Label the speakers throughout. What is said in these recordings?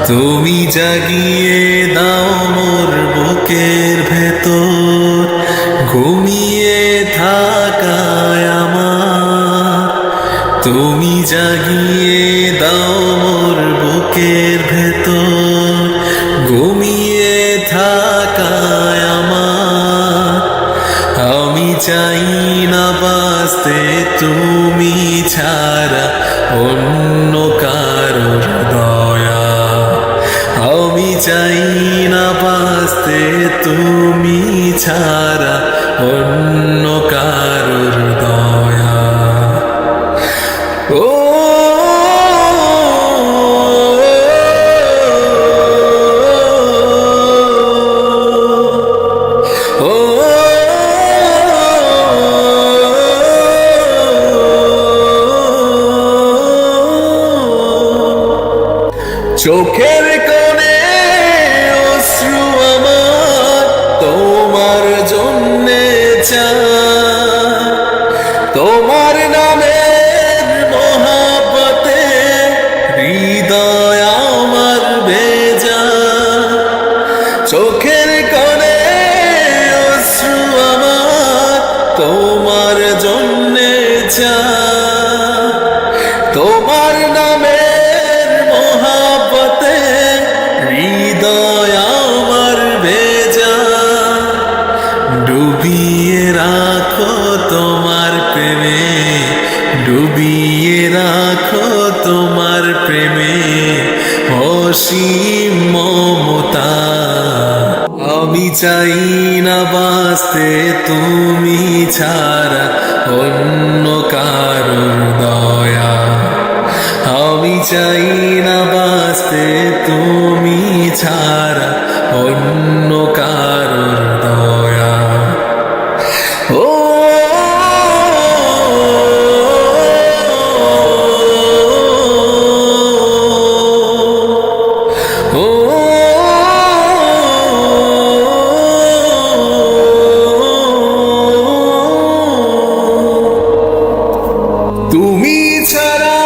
Speaker 1: তুমি জাগিয়ে দাও মোর বুকের ভেতর ঘুমিয়ে থাকায় আমার। তুমি জাগিয়ে দাও মোর বুকের ভেতর ঘুমিয়ে থাকায় আমার। আমি চাই না বাঁচতে তুমি ছাড়া অন্য কারোর দয়া। আমি চাই না বাঁচতে তুমি ছাড়া অন্য কারোর দয়া। ও চোখের কোণে অশ্রু আমার তোমার জন্যে চাই। তোমার নামের মহাব্বতে হৃদয় আমার ভেজা। চোখের কোণে অশ্রু আমার তোমার জন্যে চাই। তোমার নামের মহাব্বতে হৃদয় আমার ভেজা। ডুবিয়ে রাখো তোমার প্রেমে, ডুবিয়ে রাখো তোমার প্রেমে অসীম মমতা। আমি চাই না বাঁচতে তুমি ছাড়া অন্য কারোর দয়া। আমি চাই না বাঁচতে তুমি ছাড়া অন্য কারোর দয়া। ও তুমি ছাড়া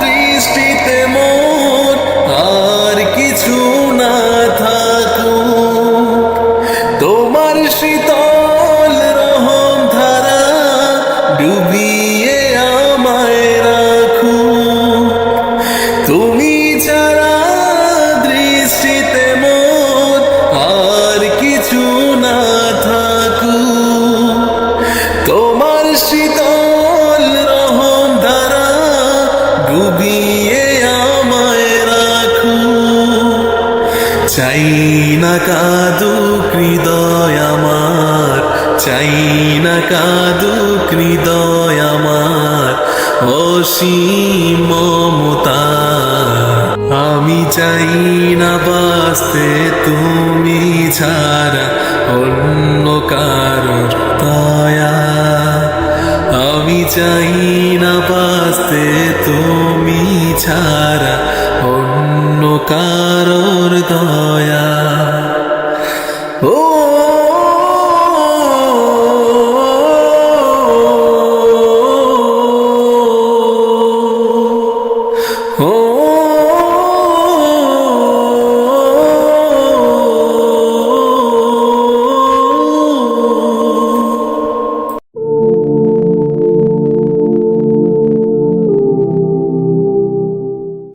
Speaker 1: দৃষ্টিতে মোর আর কিছু না থাকুক। তোমার শীতল রহম ধারা ডুবিয়ে আমায় রাখুক। তুমি ছাড়া দৃষ্টিতে মোর আর কিছু না থাকুক। তোমার শীতল রহম ধারা ডুবিয়ে আমায় রাখুক। চাই না কাঁদুক হৃদয় আমার, চাই না কাঁদুক হৃদয় আমার অসীম মমতা। আমি চাই না বাঁচতে তুমি ছাড়া অন্য কারোর দয়া। আমি চাই না বাঁচতে তুমি